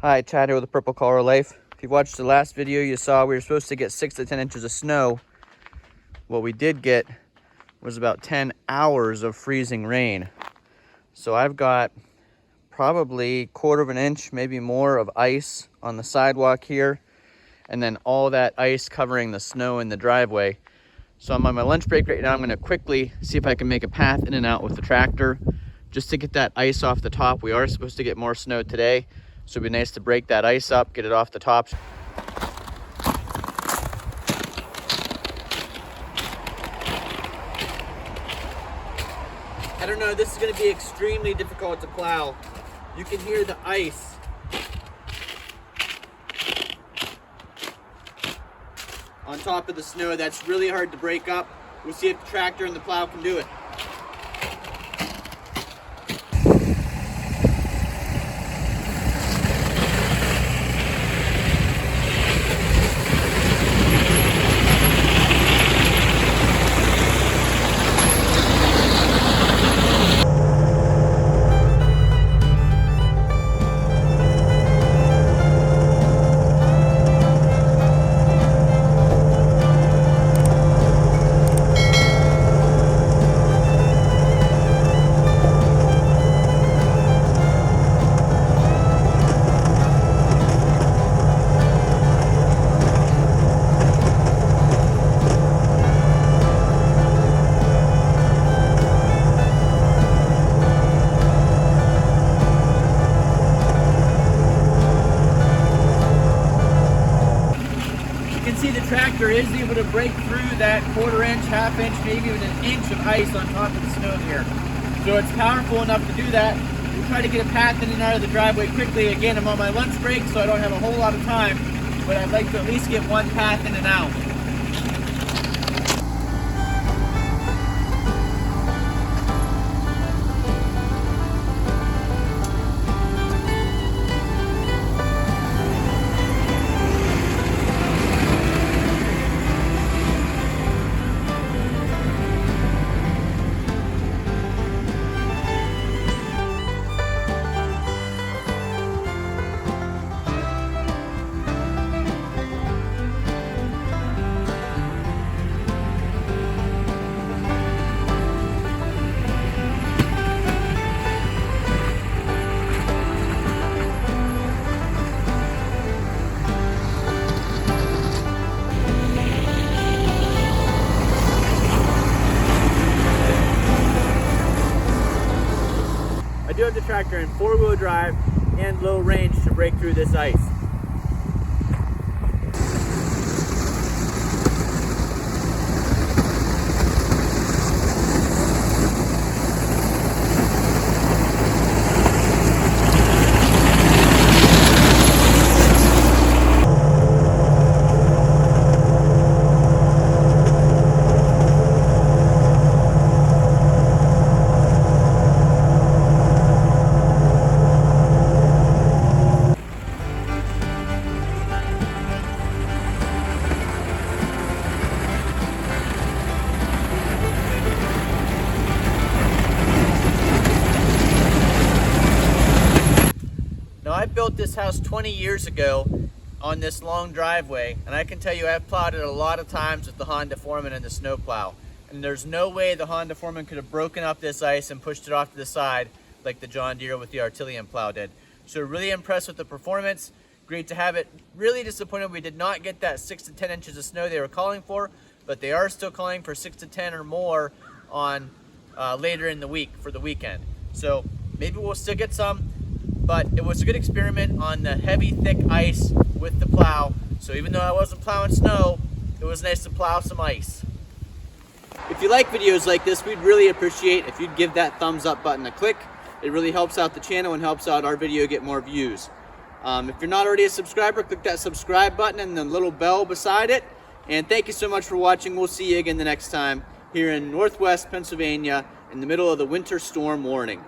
Hi, Chad here with the Purple Collar Life. If you watched the last video, you saw we were supposed to get 6 to 10 inches of snow. What we did get was about 10 hours of freezing rain. So I've got probably 1/4 of an inch, maybe more, of ice on the sidewalk here, and then all that ice covering the snow in the driveway. So I'm on my lunch break right now. I'm going to quickly see if I can make a path in and out with the tractor just to get that ice off the top. We are supposed to get more snow today, so it'd be nice to break that ice up, get it off the top. I don't know, this is going to be extremely difficult to plow. You can hear the ice. On top of the snow, that's really hard to break up. We'll see if the tractor and the plow can do it. Tractor is able to break through that 1/4 inch, 1/2 inch, maybe even an inch of ice on top of the snow here. So it's powerful enough to do that. We'll try to get a path in and out of the driveway quickly. Again, I'm on my lunch break, so I don't have a whole lot of time, but I'd like to at least get one path in and out. I do have the tractor in 4-wheel drive and low range to break through this ice. Now, I built this house 20 years ago on this long driveway, and I can tell you I've plowed it a lot of times with the Honda Foreman and the snowplow. And there's no way the Honda Foreman could have broken up this ice and pushed it off to the side like the John Deere with the Artillian plow did. So really impressed with the performance. Great to have it. Really disappointed we did not get that 6 to 10 inches of snow they were calling for, but they are still calling for 6 to 10 or more on later in the week for the weekend. So maybe we'll still get some. But it was a good experiment on the heavy, thick ice with the plow. So even though I wasn't plowing snow, it was nice to plow some ice. If you like videos like this, we'd really appreciate if you'd give that thumbs up button a click. It really helps out the channel and helps out our video get more views. If you're not already a subscriber, click that subscribe button and the little bell beside it. And thank you so much for watching. We'll see you again the next time here in Northwest Pennsylvania in the middle of the winter storm warning.